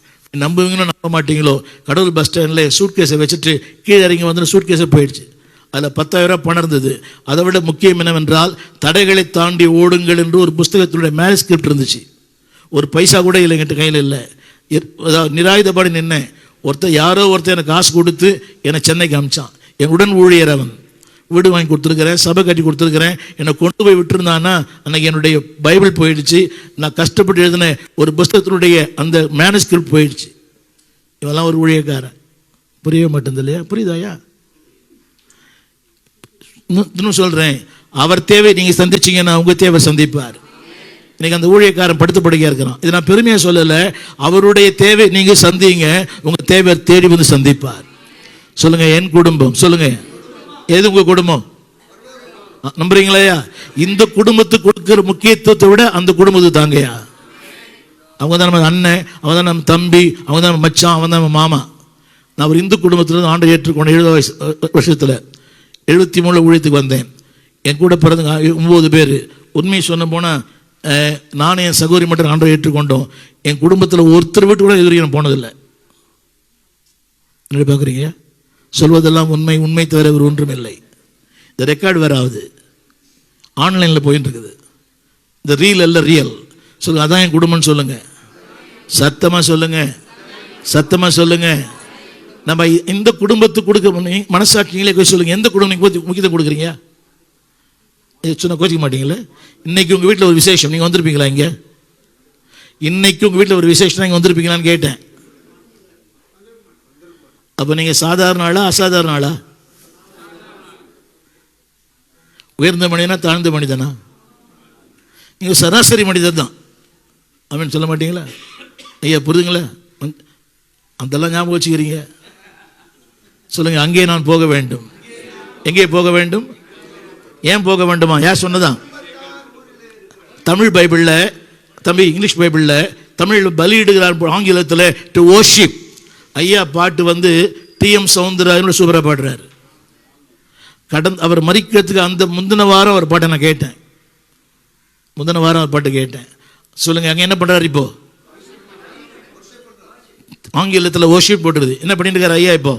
S1: நம்புவீங்களோ நம்ப மாட்டீங்களோ, கடலூர் பஸ் ஸ்டாண்டில் சூட்கேஸை வச்சுட்டு கீழே இறங்கி வந்து சூட்கேஸை போயிடுச்சு. அதில் 10,000 பணம் இருந்தது. அதை விட முக்கியம் என்னவென்றால், தடைகளை தாண்டி ஓடுங்கள் என்று ஒரு புஸ்தகத்தினுடைய மேனுஸ்கிரிப்ட் இருந்துச்சு. ஒரு பைசா கூட இல்லை என்கிட்ட கையில் இல்லை. நிராயுதபாடி நின்னேன். யாரோ ஒருத்தர் எனக்கு காசு கொடுத்து என்னை சென்னைக்கு அமிச்சான். என் உடன் ஊழியர் அவன். வீடு வாங்கி கொடுத்துருக்கிறேன், சபை கட்டி கொடுத்துருக்கிறேன். என்னை கொண்டு போய் விட்டுருந்தான்னா அன்றைக்கி என்னுடைய பைபிள் போயிடுச்சு. நான் கஷ்டப்பட்டு எழுதின ஒரு புஸ்தகத்தினுடைய அந்த மேனுஸ்கிரிப்ட் போயிடுச்சு. இவெல்லாம் ஒரு ஊழியக்காரன். புரிய மாட்டேங்குது இல்லையா? புரியுதாயா? இன்னும் சொல்கிறேன், அவர் தேவை நீங்கள் சந்திச்சிங்கன்னா உங்கள் தேவை சந்திப்பார். இன்னைக்கு அந்த ஊழியக்காரன் படுத்தப்படுகையாக இருக்கிறான். இது நான் பெருமையாக சொல்லலை. அவருடைய தேவை நீங்கள் சந்திங்க, உங்கள் தேவை தேடி வந்து சந்திப்பார். சொல்லுங்க, என் குடும்பம். சொல்லுங்க, எது உங்கள் குடும்பம்? நம்புறீங்களையா? இந்த குடும்பத்துக்கு கொடுக்குற முக்கியத்துவத்தை விட அந்த குடும்பத்துக்கு தாங்கயா. அவங்க தான் நம்ம அண்ணன், அவங்க தான் நம்ம தம்பி, அவங்க தான் நம்ம மச்சான், அவங்க தான் நம்ம மாமா. நான் ஒரு இந்து குடும்பத்தில் ஆண்டை ஏற்றுக்கொண்டேன். 70 வருஷத்தில் 73 ஊழியத்துக்கு வந்தேன். என் கூட பிறந்த 9 பேர். உண்மையை சொன்ன போனால் நானும் என் சகோதரி மட்டும் ஆண்டை ஏற்றுக்கொண்டோம். என் குடும்பத்தில் ஒருத்தர் வீட்டு கூட எதிர்க்க போனதில்லை. என்ன பார்க்குறீங்க? சொல்வதெல்லாம் உண்மை, உண்மை தவிர ஒரு ஒன்றும் இல்லை. இந்த ரெக்கார்டு வேற ஆகுது, ஆன்லைனில் போயிட்டு இருக்குது. இந்த ரீல் எல்லாம் ரியல். சொல்லுங்க, அதான் என் குடும்பம்னு சொல்லுங்க. சத்தமாக சொல்லுங்க, சத்தமாக சொல்லுங்க. நம்ம இந்த குடும்பத்துக்கு கொடுக்க மனசாட்சிங்களே போய் சொல்லுங்க. எந்த குடும்பம் நீங்கள் முக்கியத்துவம் கொடுக்குறீங்க? சொன்ன கோச்சிக்க மாட்டீங்களே. இன்னைக்கு உங்கள் வீட்டில் ஒரு விசேஷம், நீங்கள் வந்திருப்பீங்களா? இங்கே இன்னைக்கு உங்கள் வீட்டில் ஒரு விசேஷம், நீங்கள் வந்திருப்பீங்களான்னு கேட்டேன். அப்போ நீங்கள் சாதாரண ஆளா அசாதாரண ஆளா? உயர்ந்த மனிதனா தாழ்ந்த மனிதனா? நீங்கள் சராசரி மனிதர் தான். அப்படின்னு சொல்ல மாட்டீங்களா? ஐயா புரியுதுங்களா? அதெல்லாம் ஞாபகம் வச்சுக்கிறீங்க. சொல்லுங்க, அங்கே நான் போக வேண்டும். எங்கே போக வேண்டும்? ஏன் போக வேண்டுமா? யார் சொன்னதான்? தமிழ் பைபிளில், தம்பி இங்கிலீஷ் பைபிளில் தமிழில் பலியிடுகிறார், ஆங்கிலத்தில் டு வர்ஷிப். ஐயா பாட்டு வந்து TM சௌந்தரராஜன் சூப்பராக பாடுறாரு. அவர் மரிக்கிறதுக்கு அந்த முந்தின வாரம் அவர் பாட்டை நான் கேட்டேன். முந்தின வாரம் அவர் பாட்டு கேட்டேன். சொல்லுங்க, அங்கே என்ன பண்ணுறாரு? இப்போ ஆங்கிலத்தில் வர்ஷிப் போட்டுருது. என்ன பண்ணிட்டு இருக்காரு ஐயா? இப்போ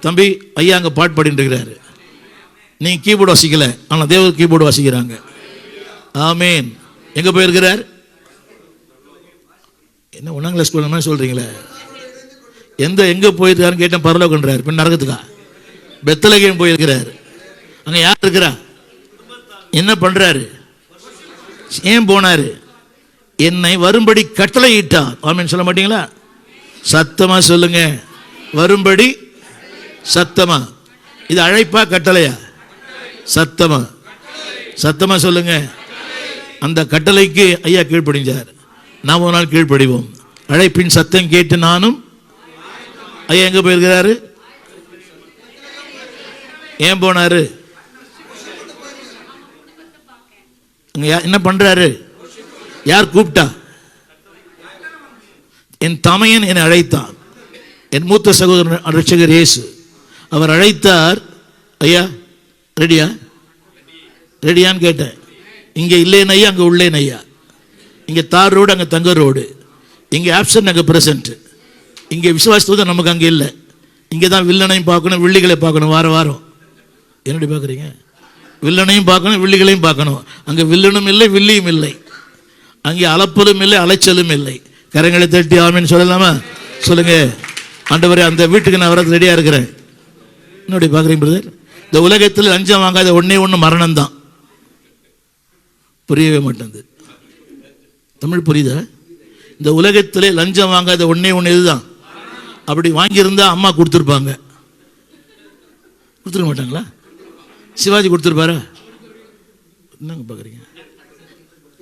S1: தம்பி ஐயா அங்கே பாட்டு பாடிட்டு இருக்கிறாரு. நீங்கள் கீபோர்டு வாசிக்கல, ஆனால் தேவ கீபோர்டு வாசிக்கிறாங்க. ஆமேன். எங்கே போயிருக்கிறார்? என்ன 1ஆம் கிளாஸ் ஸ்கூல் சொல்கிறீங்களே? எங்கே போயிருக்காருன்னு கேட்டேன். பரலோகன்றார். பின் நரகத்துக்கா? பெத்லகேம் போயிருக்கிறார். அங்கே யார் இருக்கிறா? என்ன பண்ணுறாரு? ஏன் போனார்? என்னை வரும்படி கட்டளை இட்டார். ஆமேன் சொல்ல மாட்டீங்களா? சத்தமாக சொல்லுங்க, வரும்படி. சத்தமா. இது அழைப்பா கட்டளையா? சத்தமா, சத்தமா சொல்லுங்க. அந்த கட்டளைக்கு ஐயா கீழ்ப்படிஞ்சார். நாம் ஒரு நாள் கீழ்ப்படிவோம். அழைப்பின் சத்தம் கேட்டு நானும். ஐயா எங்க போயிருக்கிறாரு? ஏன் போனாரு? என்ன பண்றாரு? யார் கூப்பிட்டா? என் தமையன் என்னை அழைத்தான். என் மூத்த சகோதரன் ரட்சகர் இயேசு அவர் அழைத்தார். ஐயா ரெடியா? ரெடியான்னு கேட்டேன். இங்கே இல்லைன்னு ஐயா, அங்கே உள்ளேன்னு ஐயா. இங்கே தார் ரோடு, அங்கே தங்க ரோடு. இங்கே ஆப்சன்ட், அங்கே ப்ரெசன்ட். இங்கே விசுவாசத்துவம் நமக்கு அங்கே இல்லை. இங்கே தான் வில்லனையும் பார்க்கணும், வில்லிகளை பார்க்கணும். வாரம் என்னடி பார்க்குறீங்க? வில்லனையும் பார்க்கணும், வில்லிகளையும் பார்க்கணும். அங்கே வில்லனும் இல்லை, வில்லியும் இல்லை. அங்கே அலப்பலும் இல்லை, அலைச்சலும் இல்லை. கரங்களை தட்டி ஆமேன்னு சொல்லலாமா? சொல்லுங்க. ஆண்டவரே, அந்த வீட்டுக்கு நான் வரது ரெடியாக இருக்கிறேன். என்னுடைய பார்க்குறீங்க பிரதர்? இந்த உலகத்தில் லஞ்சம் வாங்காத ஒன்று மரணம் தான். புரியவே மாட்டேங்குது. தமிழ் புரியுதா? இந்த உலகத்திலே லஞ்சம் வாங்காத ஒன்று இதுதான். அப்படி வாங்கியிருந்தா அம்மா கொடுத்துருப்பாங்க. கொடுத்துருக்க மாட்டாங்களா? சிவாஜி கொடுத்துருப்பாரா? என்னங்க பார்க்குறீங்க?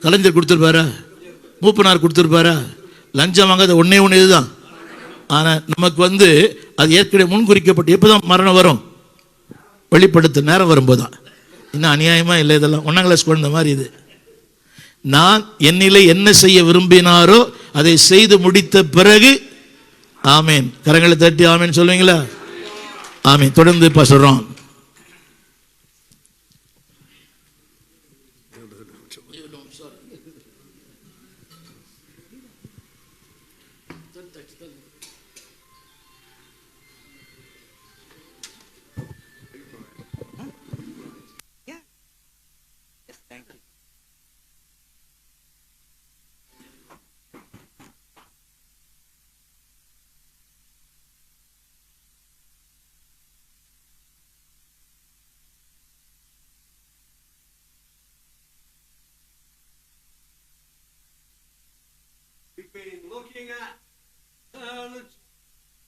S1: கலைஞர் கொடுத்துருப்பாரா? மூப்பனார் கொடுத்துருப்பாரா? லஞ்சம் வாங்காத ஒன்று இதுதான். ஆனால் நமக்கு அது ஏற்கனவே முன்குறிக்கப்பட்டு எப்போ தான் மரணம் வரும்? வெளிப்படுத்த நேரம் வரும்போது தான். இன்னும் அநியாயமாக இல்லை. இதெல்லாம் 1ஆம் கிளாஸ் குழந்தை மாதிரி இது. நான் என்னிலே என்ன செய்ய விரும்பினாரோ அதை செய்து முடித்த பிறகு ஆமேன். கரங்களை தட்டி ஆமேன் சொல்லுவீங்களா? ஆமேன். தொடர்ந்து சொல்றோம்.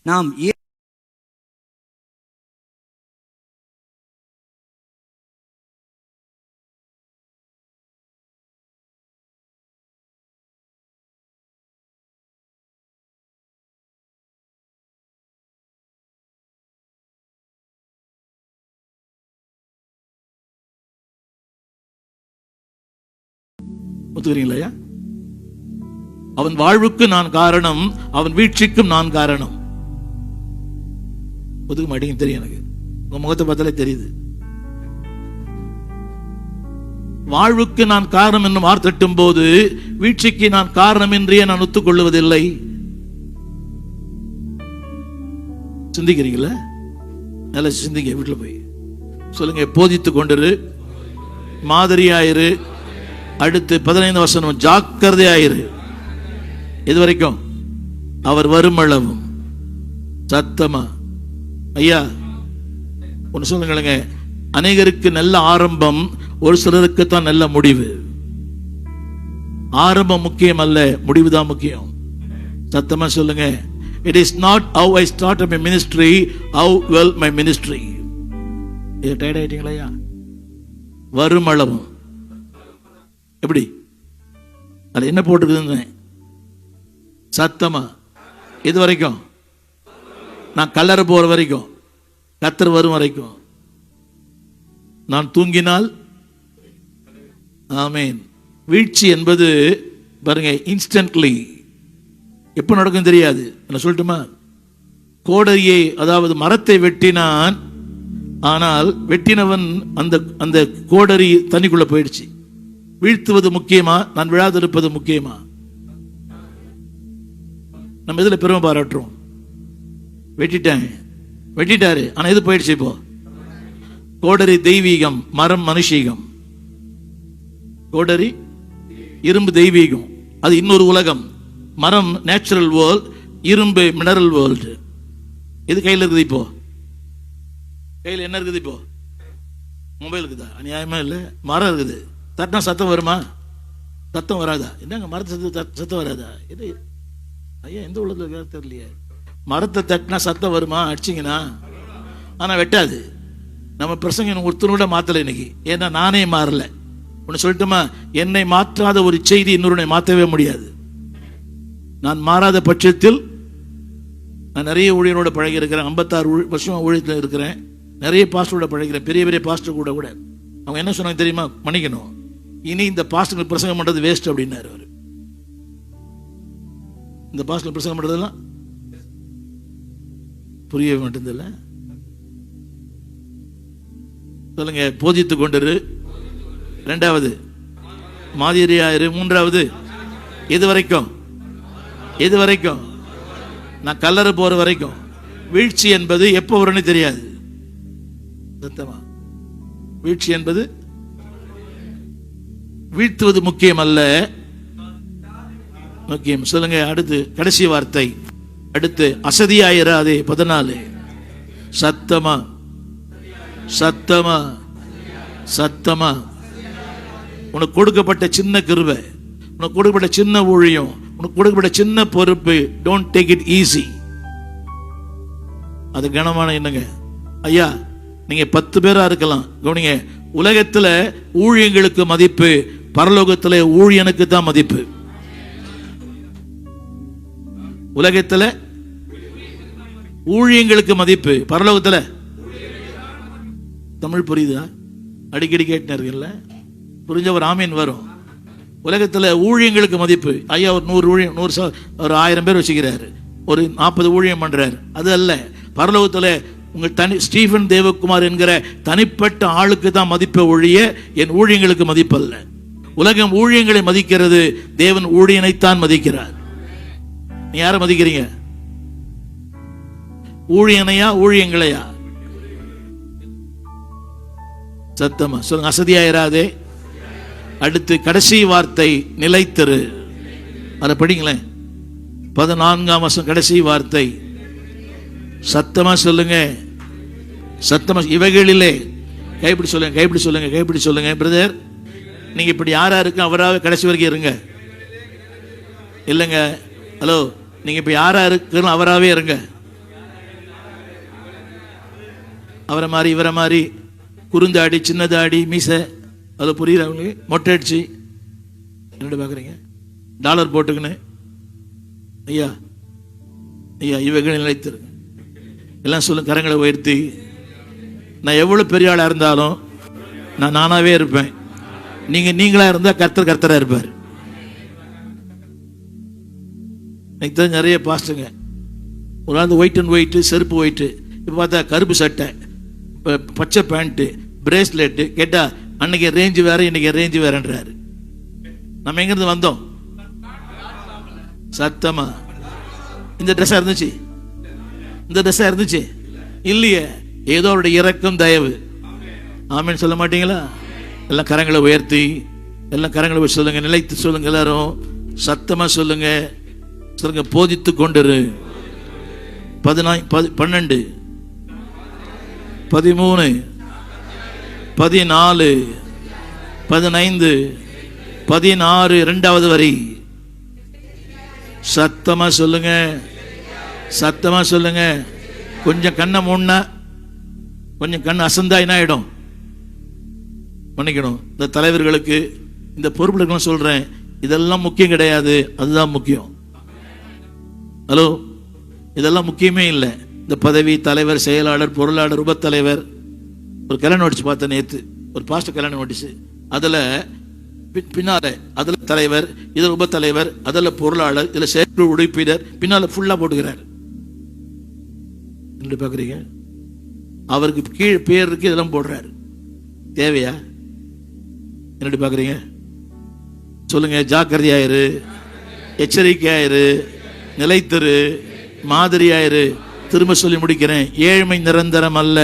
S2: நாம்
S1: ஒத்துக்கிறீங்களா? அவன் வாழ்வுக்கு நான் காரணம், அவன் வீழ்ச்சிக்கும் நான் காரணம். ஒத்துக்க மாட்டேங்க. தெரியும் எனக்கு. உங்க முகத்தை பார்த்தாலே தெரியுது. வாழ்வுக்கு நான் காரணம் என்னும் ஆர்த்தட்டும் போது வீழ்ச்சிக்கு நான் காரணம் என்றே நான் ஒத்துக்கொள்வதில்லை. சிந்திக்கிறீங்களா? நல்லா சிந்திங்க. வீட்டில் போய் சொல்லுங்க. போதித்துக் கொண்டிரு, மாதிரியாயிரு. அடுத்து 15 வசனம், ஜாக்கிரதையாயிரு. இது வரைக்கும் அவர் வருமளவும் சத்தமா. ஐயா ஒன்று சொல்லுங்க. அநேகருக்கு நல்ல ஆரம்பம், ஒரு சிலருக்கு தான் நல்ல முடிவு. ஆரம்பம் முக்கியம் அல்ல, முடிவு தான் முக்கியம். சத்தமா சொல்லுங்க. It is not how I started my ministry, how well my ministry. இது டயர்ட் ஆயிட்டீங்களா? ஐயா வருமளவும் எப்படி? அது என்ன போட்டுருக்குதுன்னு சத்தமா. இது வரைக்கும் நான் கல்லறை போற வரைக்கும், கத்தர் வரும் வரைக்கும், நான் தூங்கினால் ஆமேன். வீழ்ச்சி என்பது பாருங்க இன்ஸ்டன்ட்லி எப்போ நடக்கும் தெரியாது. நான் சொல்லட்டுமா? கோடரியை, அதாவது மரத்தை வெட்டினான். ஆனால் வெட்டினவன் அந்த கோடரி தண்ணிக்குள்ள போயிடுச்சு. வீழ்த்துவது முக்கியமா, நான் விழாதிருப்பது முக்கியமா? நம்ம இதில் பெருமை பாராட்டுறோம். வெட்டிட்டாரு, ஆனா இது போயிடுச்சு. இப்போ கோடரி தெய்வீகம், மரம் மனுஷீகம். கோடரி இரும்பு தெய்வீகம், அது இன்னொரு உலகம். மரம் நேச்சுரல் வேர்ல்ட், இரும்பு மினரல் வேர்ல்டு. இது கையில் இருக்குது. இப்போ கையில் என்ன இருக்குது? இப்போ மொபைல் இருக்குதா? அநியாயமா இல்லை. மரம் இருக்குது. தட்டினா சத்தம் வருமா? சத்தம் வராதா? என்னங்க மரத்தை சத்தம் வராதா? இது ஐயா எந்த உலகத்தில் தெரியலையே. மரத்தை தட்டினா சத்தம் வருமா? அடிச்சிங்கன்னா. ஆனால் வெட்டாது. நம்ம பிரசங்க ஒருத்தனோட மாற்றலை இன்னைக்கு. ஏன்னா நானே மாறல. ஒன்று சொல்லட்டுமா? என்னை மாற்றாத ஒரு செய்தி இன்னொருனை மாற்றவே முடியாது. நான் மாறாத பட்சத்தில், நான் நிறைய ஊழியரோட பழகி இருக்கிறேன். 56 வருஷம் ஊழியத்தில் இருக்கிறேன். நிறைய பாஸ்டரோட பழகிறேன். பெரிய பெரிய பாஸ்டர் கூட அவங்க என்ன சொன்னாங்க தெரியுமா? மன்னிக்கணும், இனி இந்த பாஸ்டர் பிரசங்கம் பண்றது வேஸ்ட் அப்படின்னாரு அவரு. இந்த பாஸ்டர் பிரசங்கம் பண்றதெல்லாம் புரியவே மாட்டேங்குது. சொல்லுங்க. போதித்துக் கொண்டிரு, ரெண்டாவது மாதிரியாயிரு, மூன்றாவது எது வரைக்கும்? எது வரைக்கும்? நான் கல்லறை போற வரைக்கும். வீழ்ச்சி என்பது எப்போ வரும்னு தெரியாது. சத்தமா, வீழ்ச்சி என்பது வீழ்த்துவது முக்கியம் அல்ல, முக்கியம். சொல்லுங்க அடுத்து கடைசி வார்த்தை. அடுத்து அசதியாயிராதே. 14 சத்தமா சத்தமா சத்தமா. உனக்கு கொடுக்கப்பட்ட சின்ன கிருபை, உனக்கு கொடுக்கப்பட்ட சின்ன ஊழியம், உனக்கு கொடுக்கப்பட்ட சின்ன பொறுப்பு, டோன்ட் டேக் இட் ஈஸி. அது கனமான என்னங்க ஐயா. நீங்க 10 பேரா இருக்கலாம், கவனிங்க. உலகத்துல ஊழியங்களுக்கு மதிப்பு, பரலோகத்துல ஊழியனுக்கு தான் மதிப்பு. உலகத்துல ஊழியங்களுக்கு மதிப்பு, பரலோகத்துல. தமிழ் புரியுதா? அடிக்கடி கேட்டுருக்கல, புரிஞ்ச ஒரு ஆமீன் வரும். உலகத்துல ஊழியங்களுக்கு மதிப்பு. ஐயா ஒரு 100 ஊழியம், 100 ஒரு 1000 பேர் வச்சுக்கிறாரு, ஒரு 40 ஊழியம் பண்றாரு. அது அல்ல. பரலோகத்துல உங்கள் ஸ்டீஃபன் தேவகுமார் என்கிற தனிப்பட்ட ஆளுக்கு தான் மதிப்பை ஒழிய என் ஊழியங்களுக்கு மதிப்பு அல்ல. உலகம் ஊழியங்களை மதிக்கிறது, தேவன் ஊழியனைத்தான் மதிக்கிறார். நீ யாரை மதிக்கிறீங்க? ஊழியனையா ஊழியங்களையா? சத்தமா சொல்லுங்க. அசதியாயிராதே. அடுத்து கடைசி வார்த்தை நிலைத்திரு. அதை படிங்களேன். 14ஆம் வசனம் கடைசி வார்த்தை. சத்தமா சொல்லுங்க, சத்தமா. இவைகளிலே கைப்பிடி சொல்லுங்க, கைப்பிடி சொல்லுங்க, கைப்பிடி சொல்லுங்க. பிரதர், நீங்க இப்படி யாரா இருக்கு அவராக கடைசி வரைக்கும் இருங்க. இல்லைங்க, ஹலோ, நீங்க இப்ப யாரா இருக்குன்னு அவராகவே இருங்க. அவரை மாதிரி இவரை மாதிரி குறுந்தாடி, சின்னதாடி, மீசை, அது புரியுது அவங்களுக்கு, மொட்டை அடிச்சு என்னோட பார்க்குறீங்க, டாலர் போட்டுக்கின்னு. ஐயா ஐயா இவைகள் நிலைத்திருங்க. எல்லாம் சொல்லுங்க, கரங்களை உயர்த்தி. நான் எவ்வளோ பெரிய ஆளாக இருந்தாலும் நான் நானாகவே இருப்பேன். நீங்களாக இருந்தால் கர்த்தராக இருப்பார். இன்னைக்கு தான் நிறைய பாஸ்ட்டுங்க ஒரு ஆள் ஒயிட் அண்ட் ஒயிட்டு, செருப்பு ஒயிட்டு, இப்போ பார்த்தா கருப்பு சட்டை, பச்சை பேண்ட்டு, பிரேஸ்லெட்டு. கேட்டால் அன்னைக்கு ரேஞ்சு வேற, இன்னைக்கு ரேஞ்சு வேறன்றாரு. நம்ம எங்கிருந்து வந்தோம்? சத்தமா. இந்த ட்ரெஸ்ஸாக இருந்துச்சு, இந்த ட்ரெஸ்ஸாக இருந்துச்சு இல்லையே. ஏதோ அவருடைய இரக்கம், தயவு. ஆமீன் சொல்ல மாட்டீங்களா? எல்லாம் கரங்களை உயர்த்தி, எல்லாம் கரங்களை உயர்த்தி சொல்லுங்க, நிலைத்து சொல்லுங்க. எல்லாரும் சத்தமா சொல்லுங்க, சொல்லுங்க. போதித்து கொண்டிரு. 12 13 14 15 16 இரண்டாவது வரி. சத்தமா சொல்லுங்க, சத்தமா சொல்லுங்க. கொஞ்சம் கண்ணை மூடனா, கொஞ்சம் கண் அசந்தா என்ன ஆயிடும்? மன்னிக்கணும். இந்த தலைவர்களுக்கு, இந்த பொறுப்புகளுக்கு சொல்றேன், இதெல்லாம் முக்கியம் கிடையாது, அதுதான் முக்கியம். ஹலோ, இதெல்லாம் முக்கியமே இல்லை. இந்த பதவி, தலைவர், செயலாளர், பொருளாளர், உபத்தலைவர். ஒரு கல்யாணம் நோட்டீஸ் பார்த்தேன் நேற்று, ஒரு பாஸ்டர் கல்யாணம் நோட்டீஸ். அதில் பின்னால அதில் தலைவர், இதில் உபத்தலைவர், அதில் பொருளாளர், இதில் செயற்குழு உறுப்பினர், பின்னால் ஃபுல்லாக போட்டுக்கிறார். என்ன பார்க்குறீங்க? அவருக்கு கீழ் பேர் இருக்கு, இதெல்லாம் போடுறாரு. தேவையா? என்னடி பார்க்குறீங்க? சொல்லுங்க. ஜாக்கிரதையாயிரு, எச்சரிக்கையாயிரு, நிலைத்திரு, மாதிரியாயிரு. திரும்ப சொல்லி முடிக்கிறேன். ஏழ்மை நிரந்தரம் அல்ல,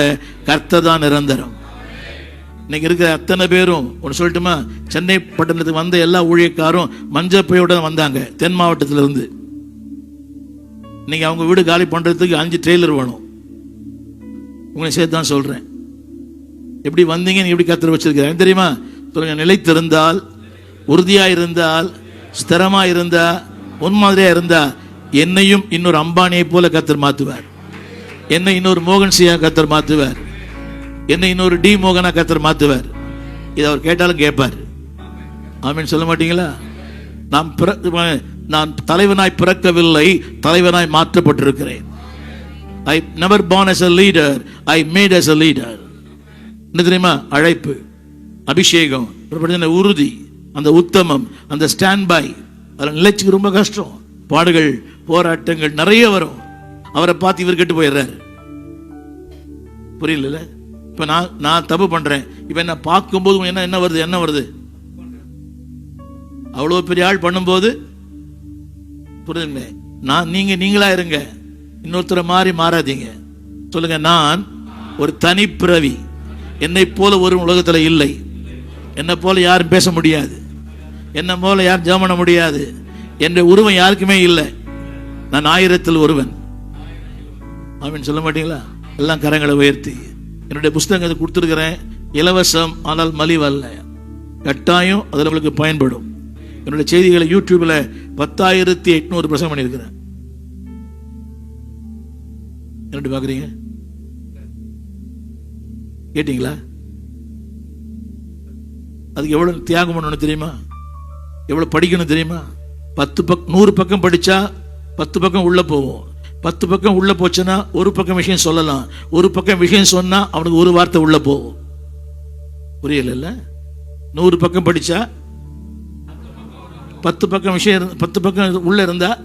S1: கர்த்தர் தான் நிரந்தரம். இன்னைக்கு இருக்கிற அத்தனை பேரும் ஒன்று சொல்லட்டுமா? சென்னை பட்டணத்துக்கு வந்த எல்லா ஊழியக்காரும் மஞ்சப்பையோட வந்தாங்க, தென் மாவட்டத்திலிருந்து. இன்னைக்கு அவங்க வீடு காலி பண்றதுக்கு 5 ட்ரெய்லர் வேணும். உங்களை சேர்த்து தான் சொல்றேன். எப்படி வந்தீங்கன்னு எப்படி கர்த்தர் வச்சிருக்கிறேன் தெரியுமா? சொல்லுங்க. நிலைத்திருந்தால், உறுதியா இருந்தால், ஸ்திரமா இருந்தா, முன்மாதிரியா இருந்தா, என்னையும் இன்னொரு அம்பானியை போல கர்த்தர் மாத்துவார். என்னை இன்னொரு மோகன் சியா கர்த்தர் மாத்துவார். என்னை இன்னொரு டி மோகனா கர்த்தர் மாத்துவார். இதை அவர் கேட்டாலும் கேட்பார். ஆமீன் சொல்ல மாட்டீங்களா? நான் தலைவனாய் பிறக்கவில்லை, தலைவனாய் மாற்றப்பட்டிருக்கிறேன். I never born as a leader, I made as a leader. என்ன தெரியுமா? அழைப்பு, அபிஷேகம், உறுதி, அந்த உத்தமம், அந்த ஸ்டாண்ட் பை. அதில் நிலைச்சுக்கு ரொம்ப கஷ்டம். பாடுகள், போராட்டங்கள் நிறைய வரும். அவரை பார்த்து இவர் கெட்டு போயிடுறாரு. புரியல? இப்போ நான் தப்பு பண்ணுறேன், இப்போ என்ன பார்க்கும்போது என்ன வருது? அவ்வளோ பெரிய ஆள் பண்ணும்போது புரியுதுங்க. நீங்களா இருங்க, இன்னொருத்தரை மாறாதீங்க. சொல்லுங்க, நான் ஒரு தனிப்பிறவி, என்னை போல ஒரு உலகத்தில் இல்லை, என்னை போல யாரும் பேச முடியாது, என்னை போல யாரும் ஜெபம் பண்ண முடியாது, என்ற உருவம் யாருக்குமே இல்லை, நான் 1000 ஒருவன். ஆமீன் சொல்ல மாட்டீங்களா? எல்லாம் கரங்களை உயர்த்தி. என்னுடைய புஸ்தகத்தை கொடுத்துருக்கிறேன், இலவசம், ஆனால் மலிவல்ல, கட்டாயம் அதில் உங்களுக்கு பயன்படும். என்னுடைய செய்திகளை யூடியூப்ல 10,800 பிரசங்கம் பண்ணியிருக்கிறேன். என்ன பார்க்குறீங்க? கேட்டீங்களா? அதுக்கு எவ்வளோ தியாகம் பண்ணணும் தெரியுமா? எவ்வளோ படிக்கணும் தெரியுமா? 100 பக்கம் படித்தா 10 பக்கம் உள்ளே போவோம். 10 பக்கம் உள்ளே போச்சுன்னா ஒரு பக்கம் விஷயம் சொல்லலாம், ஒரு பக்கம் விஷயம் சொன்னால் அவனுக்கு ஒரு வார்த்தை உள்ளே போகும். புரியல? 100 பக்கம் படித்தா 10 பக்கம் விஷயம் 10 பக்கம் உள்ளே இருந்தால்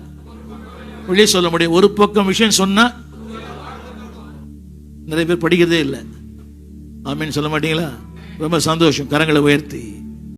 S1: வெளியே சொல்ல முடியும். ஒரு பக்கம் விஷயம் சொன்னால் நிறைய பேர் படிக்கிறதே இல்லை. ஆமீன் சொல்ல மாட்டீங்களா? ரொம்ப சந்தோஷம். கரங்களை உயர்த்தி